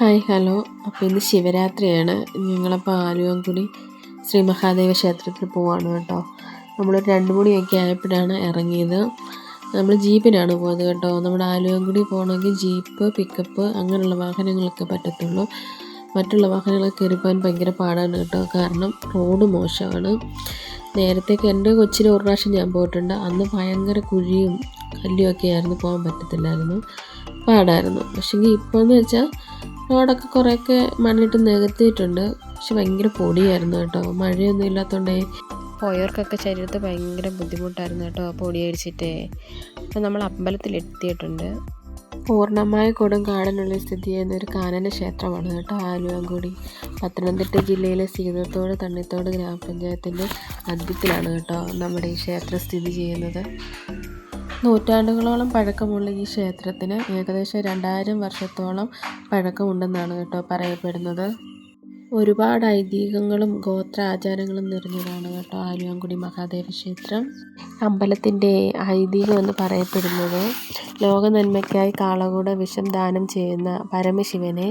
Hi hello. അപ്പോൾ ഇന്ന് ശിവരാത്രിയാണ്. ഞങ്ങളപ്പോൾ ആലുവൻകുടി ശ്രീ മഹാദേവ ക്ഷേത്രത്തിൽ പോവാണ് കേട്ടോ. നമ്മളൊരു 2 മണിയൊക്കെ ആയപ്പോഴാണ് ഇറങ്ങിയത്. നമ്മൾ ജീപ്പിനാണ് പോയത് കേട്ടോ. നമ്മുടെ ആലുവൻകുടി പോകണമെങ്കിൽ ജീപ്പ്, പിക്കപ്പ് അങ്ങനെയുള്ള വാഹനങ്ങളൊക്കെ പറ്റത്തുള്ളൂ. മറ്റുള്ള വാഹനങ്ങളൊക്കെ കയറിപ്പോകാൻ ഭയങ്കര പാടാണ് കേട്ടോ. കാരണം റോഡ് മോശമാണ്. നേരത്തേക്ക് എൻ്റെ കൊച്ചിന് ഒരു പ്രാവശ്യം ഞാൻ പോയിട്ടുണ്ട്. അന്ന് ഭയങ്കര കുഴിയും കല്ലുമൊക്കെ ആയിരുന്നു, പോകാൻ പറ്റത്തില്ലായിരുന്നു, പാടായിരുന്നു. പക്ഷേങ്കിൽ ഇപ്പോൾ എന്ന് വെച്ചാൽ റോഡൊക്കെ കുറേയൊക്കെ മണ്ണിട്ട് നികത്തിയിട്ടുണ്ട്. പക്ഷെ ഭയങ്കര പൊടിയായിരുന്നു കേട്ടോ. മഴയൊന്നും ഇല്ലാത്തതുകൊണ്ടേ പോയവർക്കൊക്കെ ശരീരത്തിൽ ഭയങ്കര ബുദ്ധിമുട്ടായിരുന്നു കേട്ടോ, പൊടി അടിച്ചിട്ടേ. അപ്പോൾ നമ്മൾ അമ്പലത്തിലെത്തിയിട്ടുണ്ട്. പൂർണ്ണമായ കൊടുങ്കാടിനുള്ളിൽ സ്ഥിതി ചെയ്യുന്ന ഒരു കാനന ക്ഷേത്രമാണ് കേട്ടോ ആലുവൻകുടി. പത്തനംതിട്ട ജില്ലയിലെ സീതത്തോട് തണ്ണിത്തോട് ഗ്രാമപഞ്ചായത്തിൻ്റെ മധ്യത്തിലാണ് കേട്ടോ നമ്മുടെ ഈ ക്ഷേത്രം സ്ഥിതി ചെയ്യുന്നത്. നൂറ്റാണ്ടുകളോളം പഴക്കമുള്ള ഈ ക്ഷേത്രത്തിന് ഏകദേശം 2000 വർഷത്തോളം പഴക്കമുണ്ടെന്നാണ് കേട്ടോ പറയപ്പെടുന്നത്. ഒരുപാട് ഐതിഹ്യങ്ങളും ഗോത്ര ആചാരങ്ങളും നിറഞ്ഞതാണ് കേട്ടോ ആലുവൻകുടി മഹാദേവ ക്ഷേത്രം. അമ്പലത്തിൻ്റെ ഐതിഹ്യം എന്ന് പറയപ്പെടുന്നത്, ലോക നന്മയ്ക്കായി കാളകൂട വിഷം ദാനം ചെയ്യുന്ന പരമശിവനെ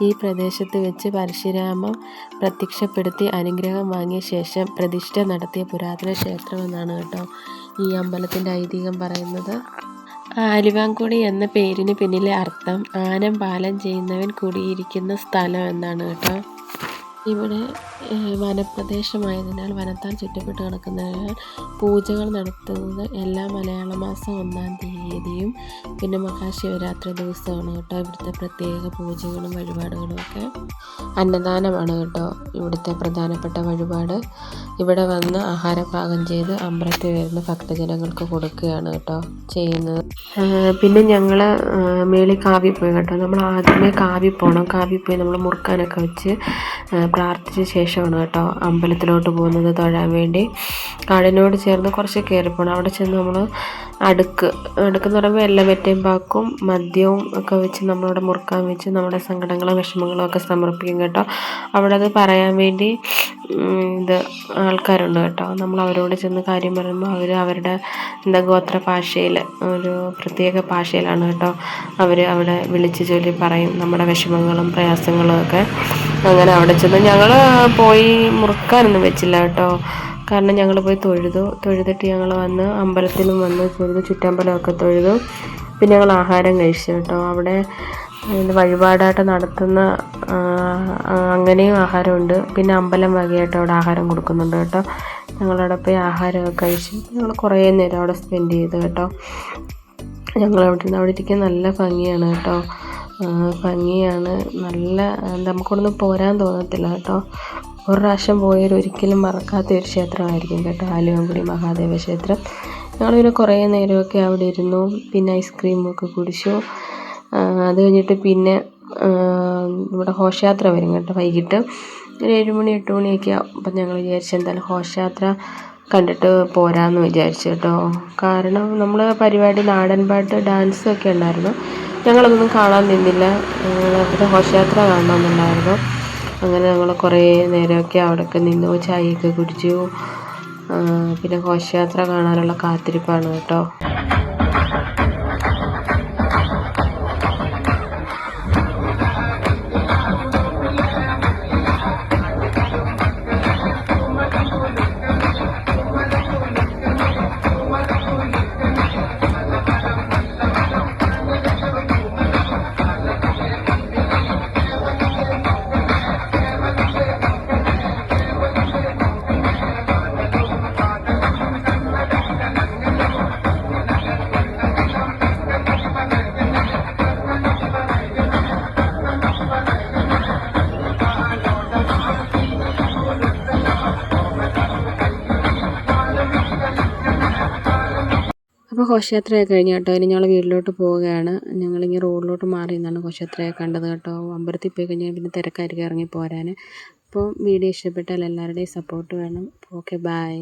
ഈ പ്രദേശത്ത് വെച്ച് പരശുരാമൻ പ്രത്യക്ഷപ്പെടുത്തി അനുഗ്രഹം വാങ്ങിയ ശേഷം പ്രതിഷ്ഠ നടത്തിയ പുരാതന ക്ഷേത്രമെന്നാണ് കേട്ടോ ഈ അമ്പലത്തിൻ്റെ ഐതിഹ്യം പറയുന്നത്. ആലുവൻകുടി എന്ന പേരിന് പിന്നിലെ അർത്ഥം ആനം പാലം ചെയ്യുന്നവൻ കുടിയിരിക്കുന്ന സ്ഥലം എന്നാണ് കേട്ടോ. ഇവിടെ വനപ്രദേശമായതിനാൽ വനത്താൽ ചുറ്റപ്പെട്ട് കിടക്കുന്നതിനാൽ പൂജകൾ നടത്തുന്നത് എല്ലാ മലയാള മാസം 1-ാം തീയതിയും പിന്നെ മഹാശിവരാത്രി ദിവസമാണ് കേട്ടോ. ഇവിടുത്തെ പ്രത്യേക പൂജകളും വഴിപാടുകളും ഒക്കെ. അന്നദാനമാണ് കേട്ടോ ഇവിടുത്തെ പ്രധാനപ്പെട്ട വഴിപാട്. ഇവിടെ വന്ന് ആഹാരം പാകം ചെയ്ത് അമ്പലത്തിൽ വരുന്ന ഭക്തജനങ്ങൾക്ക് കൊടുക്കുകയാണ് കേട്ടോ ചെയ്യുന്നത്. പിന്നെ ഞങ്ങൾ മേളിൽ കാവിൽ പോയി കേട്ടോ. നമ്മൾ ആദ്യമേ കാവിൽ പോകണം. കാവിൽ പോയി നമ്മൾ മുറുക്കാനൊക്കെ വെച്ച് പ്രാർത്ഥിച്ച ശേഷമാണ് കേട്ടോ അമ്പലത്തിലോട്ട് പോകുന്നത് തൊഴാൻ വേണ്ടി. കാടിനോട് ചേർന്ന് കുറച്ച് കയറിപ്പോണം. അവിടെ ചെന്ന് നമ്മൾ അടുക്കെന്ന് പറയുമ്പോൾ എല്ലവറ്റയും പാക്കും മദ്യവും ഒക്കെ വെച്ച് നമ്മളവിടെ മുറുക്കാൻ വെച്ച് നമ്മുടെ സങ്കടങ്ങളും വിഷമങ്ങളും ഒക്കെ സമർപ്പിക്കും കേട്ടോ. അവിടെ അത് പറയാൻ വേണ്ടി ആൾക്കാരുണ്ട് കേട്ടോ. നമ്മൾ അവരോട് ചെന്ന് കാര്യം പറയുമ്പോൾ അവർ അവരുടെ ഗോത്ര ഭാഷയിൽ, ഒരു പ്രത്യേക ഭാഷയിലാണ് കേട്ടോ അവർ അവിടെ വിളിച്ച് ചൊല്ലി പറയും നമ്മുടെ വിഷമങ്ങളും പ്രയാസങ്ങളും ഒക്കെ. അങ്ങനെ അവിടെ ചെന്ന് ഞങ്ങൾ പോയി മുറുക്കാനൊന്നും വെച്ചില്ല കേട്ടോ. കാരണം ഞങ്ങൾ പോയി തൊഴുതിട്ട് ഞങ്ങൾ വന്ന് അമ്പലത്തിലും വന്ന് തൊഴുതു, ചുറ്റമ്പലമൊക്കെ തൊഴുതു. പിന്നെ ഞങ്ങൾ ആഹാരം കഴിച്ചു കേട്ടോ. അവിടെ വഴിപാടായിട്ട് നടത്തുന്ന അങ്ങനെയും ആഹാരമുണ്ട്. പിന്നെ അമ്പലം വകയായിട്ട് അവിടെ ആഹാരം കൊടുക്കുന്നുണ്ട് കേട്ടോ. ഞങ്ങളവിടെ പോയി ആഹാരമൊക്കെ കഴിച്ച് ഞങ്ങൾ കുറേ നേരം അവിടെ സ്പെൻഡ് ചെയ്തു കേട്ടോ. അവിടെ ഇരിക്കാൻ നല്ല ഭംഗിയാണ് കേട്ടോ. ഭംഗിയാണ്, നല്ല നമുക്കൊന്നും പോരാൻ തോന്നത്തില്ല കേട്ടോ. ഒരു പ്രാവശ്യം പോയാൽ ഒരിക്കലും മറക്കാത്ത ഒരു ക്ഷേത്രമായിരിക്കും കേട്ടോ ആലുവൻകുടി മഹാദേവ ക്ഷേത്രം. ഞങ്ങളിങ്ങനെ കുറേ നേരമൊക്കെ അവിടെ ഇരുന്നു. പിന്നെ ഐസ്ക്രീമൊക്കെ കുടിച്ചു. അത് കഴിഞ്ഞിട്ട് പിന്നെ ഇവിടെ ഘോഷയാത്ര വരും കേട്ടോ വൈകിട്ട് ഒരു 7 മണി 8 മണിയൊക്കെ ആവും. അപ്പം ഞങ്ങൾ വിചാരിച്ചു എന്തായാലും ഘോഷയാത്ര കണ്ടിട്ട് പോരാമെന്ന് വിചാരിച്ചു കേട്ടോ. കാരണം നമ്മൾ പരിപാടി നാടൻ പാട്ട് ഡാൻസൊക്കെ ഉണ്ടായിരുന്നു. ഞങ്ങളതൊന്നും കാണാൻ നിന്നില്ല. അവിടെ ഘോഷയാത്ര കാണണമെന്നുണ്ടായിരുന്നു. അങ്ങനെ ഞങ്ങൾ കുറേ നേരമൊക്കെ അവിടെയൊക്കെ നിന്നു, ചായയൊക്കെ കുടിച്ചു. പിന്നെ ഘോഷയാത്ര കാണാനുള്ള കാത്തിരിപ്പാണ് കേട്ടോ. അപ്പോൾ ഘോഷയാത്രയൊക്കെ കഴിഞ്ഞ് കേട്ടോ. ഇനി ഞങ്ങൾ വീട്ടിലോട്ട് പോവുകയാണ്. ഞങ്ങളിങ്ങനെ റോഡിലോട്ട് മാറി നിന്നാണ് ഘോഷയാത്രയൊക്കെ കണ്ടത് കേട്ടോ. അമ്പലത്തിൽ പോയി കഴിഞ്ഞാൽ പിന്നെ തിരക്കായിരിക്കും ഇറങ്ങി പോരാൻ. അപ്പോൾ വീഡിയോ ഇഷ്ടപ്പെട്ടാൽ എല്ലാവരുടെയും സപ്പോർട്ട് വേണം. Okay, by.